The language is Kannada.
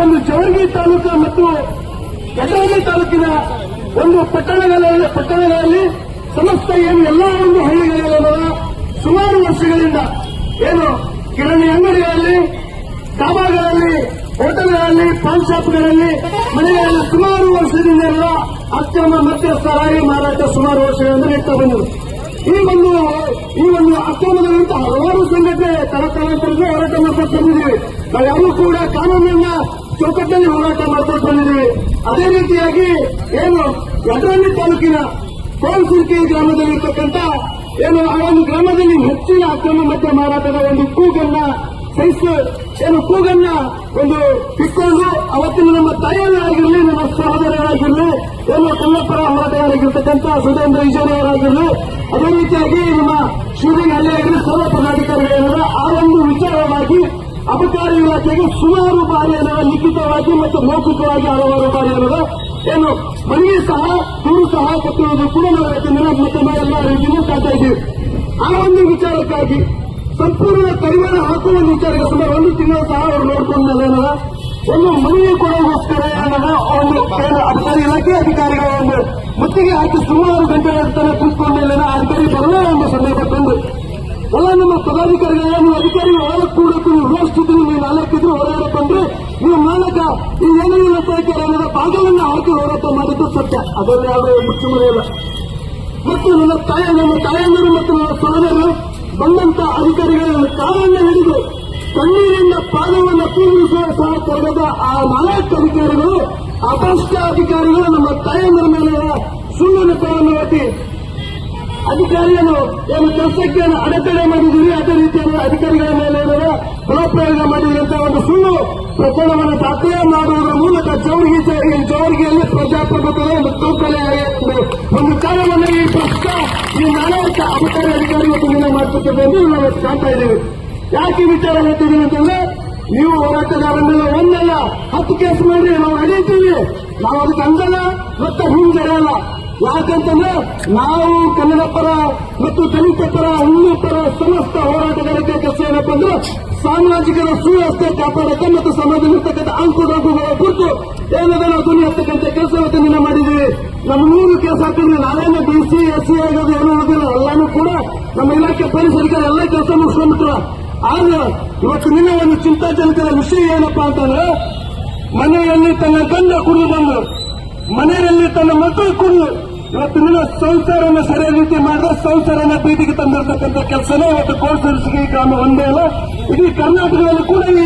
ಒಂದು ಜವರ್ಗಿ ತಾಲೂಕು ಮತ್ತು ಯಡರಾಜಿ ತಾಲೂಕಿನ ಒಂದು ಪಟ್ಟಣಗಳಲ್ಲಿ ಸಮಸ್ತ ಏನು ಎಲ್ಲಾ ಒಂದು ಹಳ್ಳಿಗಳಲ್ಲಿ ಸುಮಾರು ವರ್ಷಗಳಿಂದ ಏನು ಕಿರಾಣಿ ಅಂಗಡಿಗಳಲ್ಲಿ, ಡಾಬಾಗಳಲ್ಲಿ, ಹೋಟೆಲ್ಗಳಲ್ಲಿ, ಪಾನ್ ಶಾಪ್ಗಳಲ್ಲಿ, ಮನೆಗಳಲ್ಲಿ ಸುಮಾರು ವರ್ಷದಿಂದ ಅಕ್ರಮ ಮದ್ಯ ಸಾರಾಯಿ ಮಾರಾಟ ಸುಮಾರು ವರ್ಷಗಳಿಂದ ನಡೀತಾ ಬಂದರು. ಈ ಒಂದು ಅಕ್ರಮದ ವಿರುದ್ಧ ಹಲವಾರು ಸಂಘಟನೆ ತಲತಲಾಂತರದಿಂದ ಹೋರಾಟ ಮಾಡ್ಕೊಂಡು ಬಂದಿದ್ದೀವಿ. ನಾವೆಲ್ಲರೂ ಕೂಡ ಕಾನೂನಿನ ಚೌಕಟ್ಟಲ್ಲಿ ಹೋರಾಟ ಮಾಡ್ಕೊಂಡು ಬಂದಿದ್ದೀವಿ. ಅದೇ ರೀತಿಯಾಗಿ ಏನು ಯಡರಾಜಿ ತಾಲೂಕಿನ ಕೋಲ್ಸಿರ್ಕಿ ಗ್ರಾಮದಲ್ಲಿರ್ತಕ್ಕಂಥ ಏನು ಆ ಒಂದು ಗ್ರಾಮದಲ್ಲಿ ಹೆಚ್ಚಿನ ಅಕ್ರಮ ಮದ್ಯ ಮಾರಾಟದ ಒಂದು ಕೂಗನ್ನ ಒಂದು ಇಟ್ಕೊಂಡು ಅವತ್ತಿನ ನಮ್ಮ ತಾಯಿಯರಾಗಿರಲಿ, ನಮ್ಮ ಸಹೋದರರಾಗಿರಲಿ, ಏನು ಕನ್ನಪರ ಹೋರಾಟಗಾರರಾಗಿರ್ತಕ್ಕಂಥ ಸುಧೇಂದ್ರ ಈಶ್ವರವರಾಗಿರಲಿ, ಅದೇ ರೀತಿಯಾಗಿ ನಮ್ಮ ಶಿವಲಿಂಗ ಹಳ್ಳಿಯಾಗಿರಲಿ, ಸರ್ವ ಪದಾಧಿಕಾರಿಗಳ ಆ ಒಂದು ವಿಚಾರವಾಗಿ ಅಬಕಾರಿ ಇಲಾಖೆಗೆ ಸುಮಾರು ಬಾರಿ ಲಿಖಿತವಾಗಿ ಮತ್ತು ಮೌಖಿಕವಾಗಿ ಹಲವಾರು ಬಾರಿ ಏನು ಮನವಿ ಸಹ ದೂರು ಸಹ ಕೊಟ್ಟಿರುವುದು ಕೂಡ ನಾವು ಮತ್ತೆ ನಾವೆಲ್ಲ ರೀತಿಯೂ ಕಾಣ್ತಾ ಇದ್ದೀವಿ. ಆ ಒಂದು ವಿಚಾರಕ್ಕಾಗಿ ಸಂಪೂರ್ಣ ಕಡಿವಾಣ ಹಾಕುವ ಒಂದು ವಿಚಾರಕ್ಕೆ ಸುಮಾರು ಒಂದು ತಿಂಗಳು ಸಹ ಅವರು ನೋಡಿಕೊಂಡ ಒಂದು ಮನವಿ ಕೊಡೋಗೋಸ್ಕರ ಒಂದು ಅಬಕಾರಿ ಇಲಾಖೆ ಅಧಿಕಾರಿಗಳ ಒಂದು ಮುತ್ತಿಗೆ ಹಾಕಿ ಸುಮಾರು ಗಂಟೆಗಳ ತನಕ ಕೂತ್ಕೊಂಡಿಲ್ಲ. ಅಧಿಕಾರಿ ಬರಲೇ ಒಂದು ಸಂದರ್ಭ ತಂದು ಎಲ್ಲ ನಮ್ಮ ಪದಾಧಿಕಾರಿಗಳ ನೀವು ಅಧಿಕಾರಿಗಳು ಹೊರಗೆ ಕೂಡಕ್ಕೂ ನೀವು ರೋಷ್ಟಿದ್ರು, ನೀವು ನಾಲ್ಕಿದ್ರು ಹೊರಗಡೆ ಬಂದ್ರೆ ನೀವು ನಾಲ್ಕ ಈ ಏನೇನಿಲ್ಲ ಅನ್ನೋದ ಬಾಗಿಲನ್ನು ಹಾಕಿ ಹೋರಾಟ ಮಾಡಿದ್ದು ಸತ್ಯ. ಅದರಲ್ಲಿ ಯಾವುದೇ ಮುಚ್ಚುಮರೆಯಿಲ್ಲ. ಮತ್ತು ನಮ್ಮ ತಾಯಂದಿರು ಮತ್ತು ನಮ್ಮ ಸಹೋದರರು ಬಂದಂತ ಅಧಿಕಾರಿಗಳ ಕಾರನ್ನ ಹಿಡಿದು ಕಣ್ಣೀರಿನ ಪಾದವನ್ನು ಪೂಜಿಸುವ ಸಹ ತರಗದ ಆ ನಾಲ್ಕು ಅಧಿಕಾರಿಗಳು, ಅಪಷ್ಟ ಅಧಿಕಾರಿಗಳು ನಮ್ಮ ತಾಯಂದಿರ ಮೇಲೆ ಸುಳ್ಳು ನೆಪವನ್ನು ಒತ್ತಿ ಅಧಿಕಾರಿಯನ್ನು ಏನು ಕೆಲಸಕ್ಕೆ ಅಡೆತಡೆ ಮಾಡಿದ್ದೀರಿ, ಅದೇ ರೀತಿಯಲ್ಲಿ ಅಧಿಕಾರಿಗಳ ಮೇಲೆ ಬಲಪ್ರಯೋಗ ಮಾಡಿದ್ರಿ ಅಂತ ಒಂದು ಸುಳ್ಳು ಪ್ರಕರಣವನ್ನು ದಾಖಲೆ ಮಾಡುವುದರ ಮೂಲಕ ಜವರ್ಗಿಯಲ್ಲಿ ಪ್ರಜಾಪ್ರಭುತ್ವದ ಒಂದು ಕೌಕಲೆ ಒಂದು ಕಾರ್ಯವನ್ನು ಈ ಪ್ರಶ್ನ ಈ ನಾಲ್ಕು ಅಬಕಾರಿ ಅಧಿಕಾರಿ ಇವತ್ತು ಮಾಡುತ್ತದೆ ಎಂದು ನಾವು ಕಾಣ್ತಾ ಇದ್ದೇವೆ. ಯಾಕೆ ವಿಚಾರ ಹೇಳ್ತಿದ್ದೀವಿ ಅಂತಂದ್ರೆ, ನೀವು ಹೋರಾಟಗಾರನ್ನೆಲ್ಲ ಒಂದಲ್ಲ 10 ಕೇಸ್ ಮಾಡಿ ನಾವು ನಡೆಯುತ್ತೀವಿ. ನಾವು ಅದಕ್ಕೆ ಅಂದಲ್ಲ ಮತ್ತೆ ಹಿಂಜರಿಯಲ್ಲ. ಯಾಕಂತಂದ್ರೆ ನಾವು ಕನ್ನಡ ಪರ ಮತ್ತು ದಲಿತ ಪರ, ಹಿಂದೂ ಪರ ಸಮಸ್ತ ಹೋರಾಟಗಾರಕ್ಕೆ ಕೆಲಸ ಏನಪ್ಪ ಅಂದ್ರೆ ಸಾಮಾಜಿಕರ ಸುವ್ಯವಸ್ಥೆ ಕಾಪಾಡಕ್ಕೆ ಮತ್ತು ಸಮಾಜದಲ್ಲಿರ್ತಕ್ಕಂಥ ಅಂಕುಡೊಂಕುಗಳ ಕುರಿತು ಏನದ ನಾವು ಧ್ವನಿ ಹತ್ತಕ್ಕಂಥ ಕೆಲಸವನ್ನು ಮಾಡಿದ್ದೀವಿ. ನಮ್ಮ 100 ಕೇಸ್ ಹಾಕಿದ್ರೆ ನಾವೇನು BC SC ಆಗೋದು ಏನೂ ಆಗೋದಿಲ್ಲ. ಎಲ್ಲಾನು ಕೂಡ ನಮ್ಮ ಇಲಾಖೆ ಪೊಲೀಸ್ ಅಧಿಕಾರಿ ಎಲ್ಲ ಕೆಲಸ ಮುಗಿಸ್ಕೊಂಡ್ಬಿಟ್ರ. ಆದ್ರೆ ಇವತ್ತು ನಿನ್ನೆ ಒಂದು ಚಿಂತಾಜನಕದ ವಿಷಯ ಏನಪ್ಪಾ ಅಂತಂದ್ರೆ, ಮನೆಯಲ್ಲಿ ತನ್ನ ಗಂಡ ಕುಡಿದು ಬಂದು, ಮನೆಯಲ್ಲಿ ತನ್ನ ಮಕ್ಕಳು ಕುಡಿದು ಇವತ್ತು ನಿನ್ನ ಸಂಸಾರವನ್ನು ಸರಿಯಾದ ರೀತಿ ಮಾಡಿದ್ರೆ ಸಂಸಾರನ ಬೀದಿಗೆ ತಂದಿರತಕ್ಕಂಥ ಕೆಲಸನೇ ಇವತ್ತು ಕೋಲ್ಸಿರ್ಕಿ ಗ್ರಾಮ ಒಂದೇ ಅಲ್ಲ, ಇಡೀ ಕರ್ನಾಟಕದಲ್ಲಿ ಕೂಡ ಈ